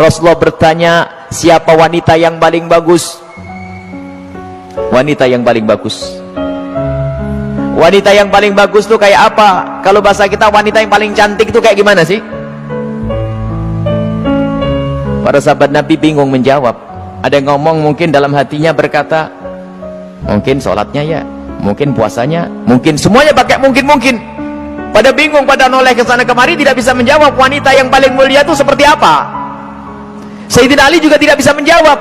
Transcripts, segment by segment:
Rasulullah bertanya, siapa wanita yang paling bagus? Wanita yang paling bagus. Wanita yang paling bagus tuh kayak apa? Kalau bahasa kita wanita yang paling cantik itu kayak gimana sih? Para sahabat Nabi bingung menjawab. Ada yang ngomong mungkin dalam hatinya berkata, mungkin sholatnya ya, mungkin puasanya, mungkin semuanya pakai mungkin. Pada bingung, pada noleh ke sana kemari, tidak bisa menjawab wanita yang paling mulia itu seperti apa. Sayyidina Ali juga tidak bisa menjawab.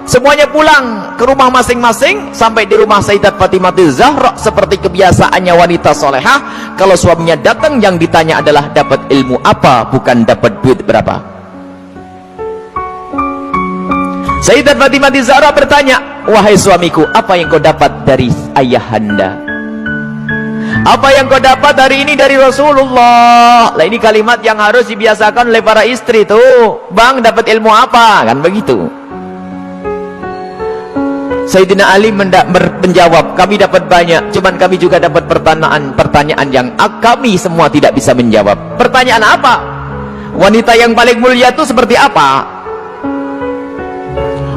Semuanya pulang ke rumah masing-masing. Sampai di rumah Sayyidat Fatimah Zahra, seperti kebiasaannya wanita solehah, kalau suaminya datang yang ditanya adalah dapat ilmu apa, bukan dapat duit berapa. Sayyidat Fatimah Zahra bertanya, wahai suamiku, apa yang kau dapat dari ayahanda? Apa yang kau dapat hari ini dari Rasulullah? Lah ini kalimat yang harus dibiasakan oleh para istri tuh. Bang, dapat ilmu apa? Kan begitu. Sayyidina Ali menjawab, kami dapat banyak, cuman kami juga dapat pertanyaan yang kami semua tidak bisa menjawab. Pertanyaan apa? Wanita yang paling mulia itu seperti apa?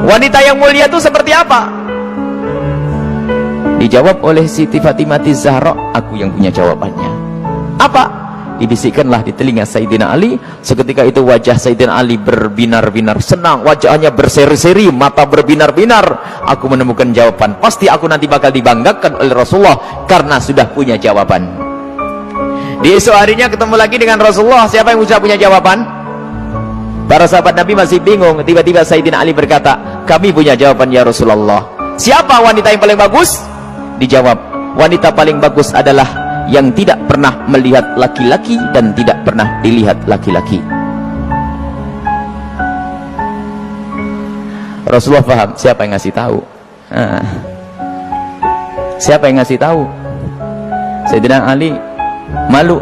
Wanita yang mulia itu seperti apa? Dijawab oleh Siti Fatimah Zahra, aku yang punya jawabannya. Apa? Dibisikkanlah di telinga Sayyidina Ali. Seketika itu wajah Sayyidina Ali berbinar-binar senang, wajahnya berseri-seri, mata berbinar-binar. Aku menemukan jawaban, pasti aku nanti bakal dibanggakan oleh Rasulullah karena sudah punya jawaban. Di esok harinya ketemu lagi dengan Rasulullah, siapa yang sudah punya jawaban? Para sahabat Nabi masih bingung. Tiba-tiba Sayyidina Ali berkata, kami punya jawaban ya Rasulullah. Siapa wanita yang paling bagus? Dijawab, wanita paling bagus adalah yang tidak pernah melihat laki-laki dan tidak pernah dilihat laki-laki. Rasulullah paham siapa yang ngasih tahu. Siapa yang ngasih tahu? Sayyidina Ali malu.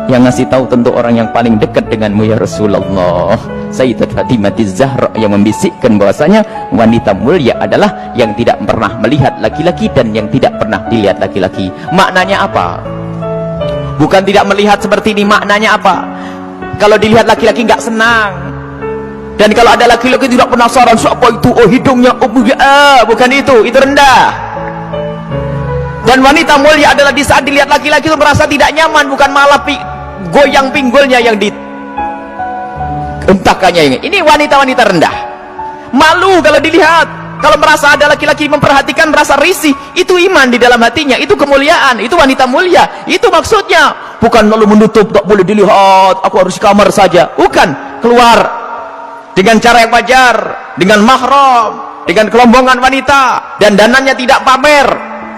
Yang ngasih tahu tentu orang yang paling dekat denganmu ya Rasulullah. Sayyidat Fatimah Zahra yang membisikkan bahwasanya wanita mulia adalah yang tidak pernah melihat laki-laki dan yang tidak pernah dilihat laki-laki. Maknanya apa? Bukan tidak melihat seperti ini, maknanya apa? Kalau dilihat laki-laki nggak senang. Dan kalau ada laki-laki tidak penasaran, siapa itu? Oh hidungnya, oh bukan itu rendah. Dan wanita mulia adalah di saat dilihat laki-laki itu merasa tidak nyaman, bukan malah goyang pinggulnya yang entahkannya. Ini wanita-wanita rendah, malu kalau dilihat. Kalau merasa ada laki-laki memperhatikan, merasa risih, itu iman di dalam hatinya, itu kemuliaan, itu wanita mulia. Itu maksudnya, bukan lalu menutup, tak boleh dilihat, aku harus di kamar saja. Bukan, keluar dengan cara yang wajar, dengan mahram, dengan kelombongan wanita, dan danannya tidak pamer,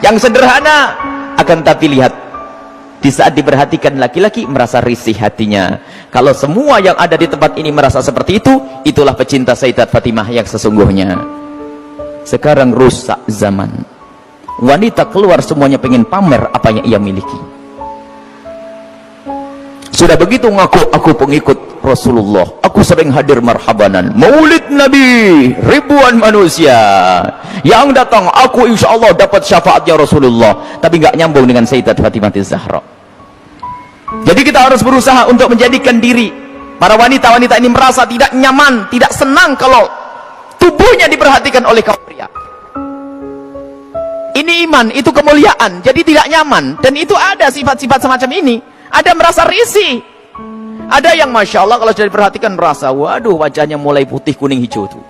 yang sederhana. Akan tapi lihat, di saat diperhatikan laki-laki merasa risih hatinya. Kalau semua yang ada di tempat ini merasa seperti itu, itulah pecinta Sayyidat Fatimah yang sesungguhnya. Sekarang rusak zaman, wanita keluar semuanya pengen pamer apa yang ia miliki. Sudah begitu ngaku, aku pengikut Rasulullah, aku sering hadir marhabanan maulid Nabi, ribuan manusia yang datang, aku insya Allah dapat syafaatnya Rasulullah. Tapi nggak nyambung dengan Sayyidat Fatimah Zahra. Jadi kita harus berusaha untuk menjadikan diri para wanita-wanita ini merasa tidak nyaman, tidak senang kalau tubuhnya diperhatikan oleh kaum pria. Ini iman, itu kemuliaan. Jadi tidak nyaman. Dan itu ada sifat-sifat semacam ini. Ada merasa risih, ada yang masya Allah kalau sudah diperhatikan merasa, waduh wajahnya mulai putih kuning hijau tuh.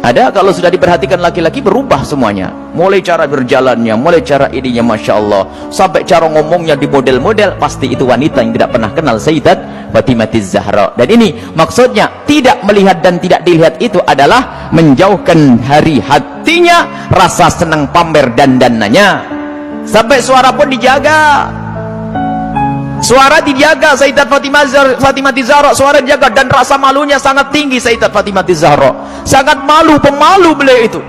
Ada kalau sudah diperhatikan laki-laki berubah semuanya, mulai cara berjalannya, mulai cara ininya masya Allah, sampai cara ngomongnya di model-model. Pasti itu wanita yang tidak pernah kenal Sayyidat Fatimah Zahra. Dan ini maksudnya tidak melihat dan tidak dilihat itu adalah menjauhkan hari hatinya rasa senang pamer dan dananya. Sampai suara pun dijaga, suara dijaga. Sayyidat Fatimah Zahra suara dijaga, dan rasa malunya sangat tinggi. Sayyidat Fatimah Zahra sangat malu, pemalu beliau itu.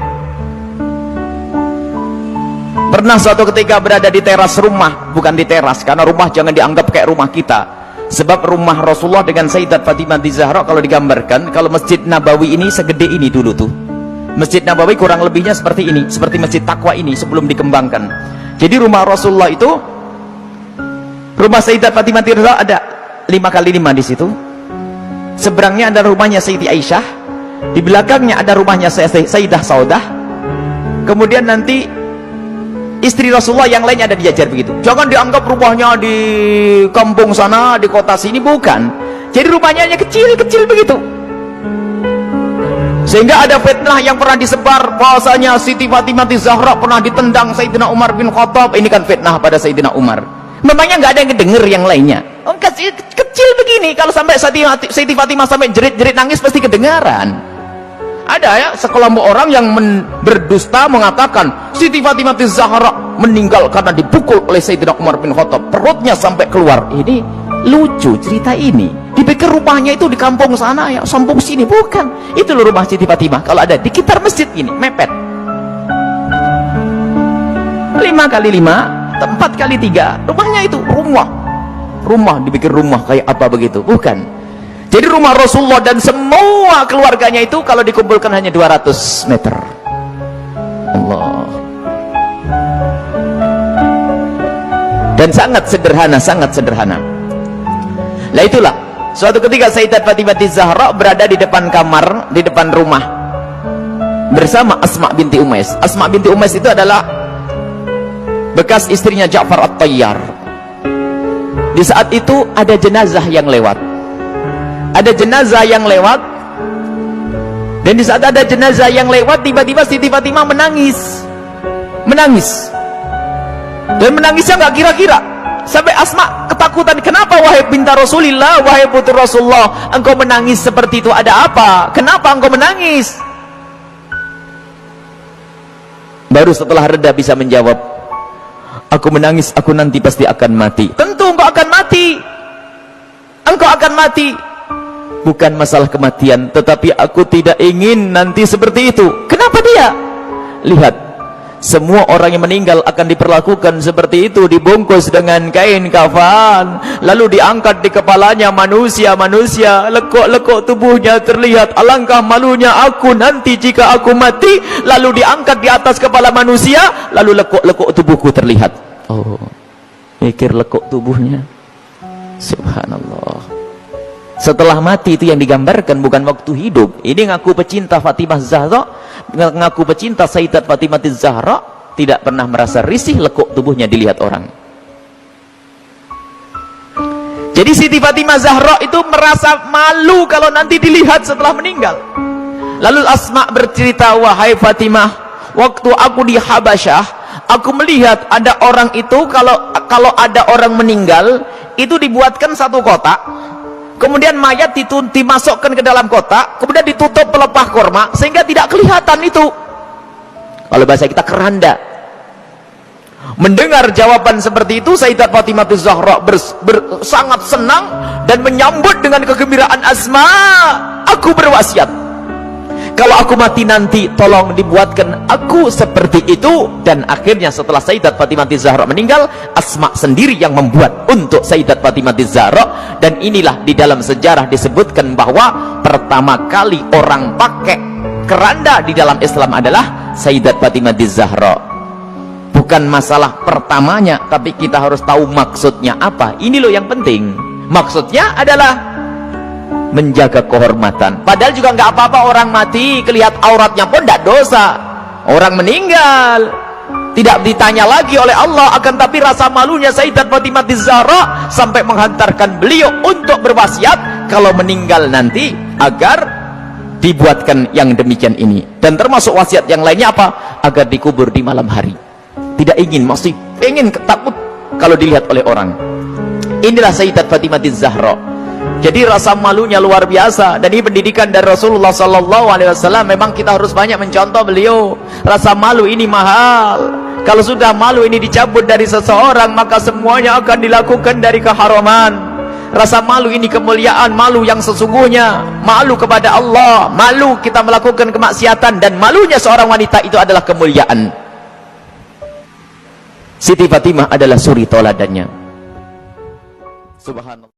Pernah suatu ketika berada di teras rumah, bukan di teras karena rumah jangan dianggap kayak rumah kita, sebab rumah Rasulullah dengan Sayyidat Fatimah Zahra kalau digambarkan, kalau Masjid Nabawi ini segede ini dulu tuh. Masjid Nabawi kurang lebihnya seperti ini, seperti Masjid Taqwa ini sebelum dikembangkan. Jadi rumah Rasulullah itu Rumah Sayyidat Fatimah Zahra ada 5x5 di situ. Seberangnya ada rumahnya Sayyidi Aisyah, di belakangnya ada rumahnya Sayyidah Saudah. Kemudian nanti istri Rasulullah yang lainnya ada diajar begitu. Jangan dianggap rumahnya di kampung sana, di kota sini, bukan. Jadi rumahnya hanya kecil-kecil begitu. Sehingga ada fitnah yang pernah disebar bahwasanya Siti Fatimah Zahra pernah ditendang Sayyidina Umar bin Khattab. Ini kan fitnah pada Sayyidina Umar. Memangnya nggak ada yang denger yang lainnya? Oh, kecil begini, kalau sampai Siti Fatimah sampai jerit-jerit nangis pasti kedengaran. Ada ya sekelompok orang yang berdusta mengatakan Siti Fatimah Zahra meninggal karena dipukul oleh Sayyidina Umar bin Khattab, perutnya sampai keluar. Ini lucu cerita ini. Dipikir rumahnya itu di kampung sana ya, kampung sini, bukan. Itu loh rumah Siti Fatimah. Kalau ada di sekitar masjid ini, mepet. 5x5, 4x3, rumahnya itu rumah dipikir rumah kayak apa begitu, bukan. Jadi rumah Rasulullah dan semua keluarganya itu kalau dikumpulkan hanya 200 meter. Allah. Dan sangat sederhana. Lah itulah, suatu ketika Sayyidat Fatimah Zahra berada di depan kamar, di depan rumah bersama Asma binti Umais. Asma binti Umais itu adalah bekas istrinya Ja'far At-Tayyar. Di saat itu ada jenazah yang lewat. Dan di saat ada jenazah yang lewat, tiba-tiba Siti Fatimah menangis. Dan menangisnya nggak kira-kira. Sampai Asma ketakutan. Kenapa wahai binta Rasulillah, wahai putri Rasulullah, engkau menangis seperti itu? Ada apa? Kenapa engkau menangis? Baru setelah reda bisa menjawab, aku menangis, aku nanti pasti akan mati. Tentu engkau akan mati. Bukan masalah kematian, tetapi aku tidak ingin nanti seperti itu. Kenapa dia? Lihat, semua orang yang meninggal akan diperlakukan seperti itu, dibungkus dengan kain kafan, lalu diangkat di kepalanya manusia, lekuk-lekuk tubuhnya terlihat. Alangkah malunya aku nanti jika aku mati, lalu diangkat di atas kepala manusia, lalu lekuk-lekuk tubuhku terlihat. Oh, mikir lekuk tubuhnya. Subhanallah. Setelah mati itu yang digambarkan, bukan waktu hidup. Ini ngaku pecinta Fatimah Zahra, ngaku pecinta Sayyidat Fatimah Zahra, tidak pernah merasa risih lekuk tubuhnya dilihat orang. Jadi Siti Fatimah Zahra itu merasa malu kalau nanti dilihat setelah meninggal. Lalu Asma bercerita, wahai Fatimah, waktu aku di Habasyah, aku melihat ada orang itu, kalau ada orang meninggal itu dibuatkan satu kotak, kemudian mayat dimasukkan ke dalam kotak, kemudian ditutup pelepah korma sehingga tidak kelihatan itu. Kalau bahasa kita keranda. Mendengar jawaban seperti itu, Sayyidat Fatimah Zahra sangat senang dan menyambut dengan kegembiraan. Asma, aku berwasiat, kalau aku mati nanti tolong dibuatkan aku seperti itu. Dan akhirnya setelah Sayyidat Fatimah Zahra meninggal, Asma sendiri yang membuat untuk Sayyidat Fatimah Zahra. Dan inilah di dalam sejarah disebutkan bahwa pertama kali orang pakai keranda di dalam Islam adalah Sayyidat Fatimah Zahra. Bukan masalah pertamanya, tapi kita harus tahu maksudnya apa. Ini loh yang penting. Maksudnya adalah menjaga kehormatan. Padahal juga nggak apa-apa orang mati kelihatan auratnya pun tidak dosa. Orang meninggal tidak ditanya lagi oleh Allah. Akan tapi rasa malunya Sayyidat Fatimah Zahra sampai menghantarkan beliau untuk berwasiat kalau meninggal nanti agar dibuatkan yang demikian ini. Dan termasuk wasiat yang lainnya apa? Agar dikubur di malam hari. Tidak ingin, masih ingin, takut kalau dilihat oleh orang. Inilah Sayyidat Fatimah Zahra. Jadi rasa malunya luar biasa. Dan ini pendidikan dari Rasulullah SAW. Memang kita harus banyak mencontoh beliau. Rasa malu ini mahal. Kalau sudah malu ini dicabut dari seseorang, maka semuanya akan dilakukan dari keharaman. Rasa malu ini kemuliaan, malu yang sesungguhnya, malu kepada Allah, malu kita melakukan kemaksiatan. Dan malunya seorang wanita itu adalah kemuliaan. Siti Fatimah adalah suri toladannya. Subhanallah.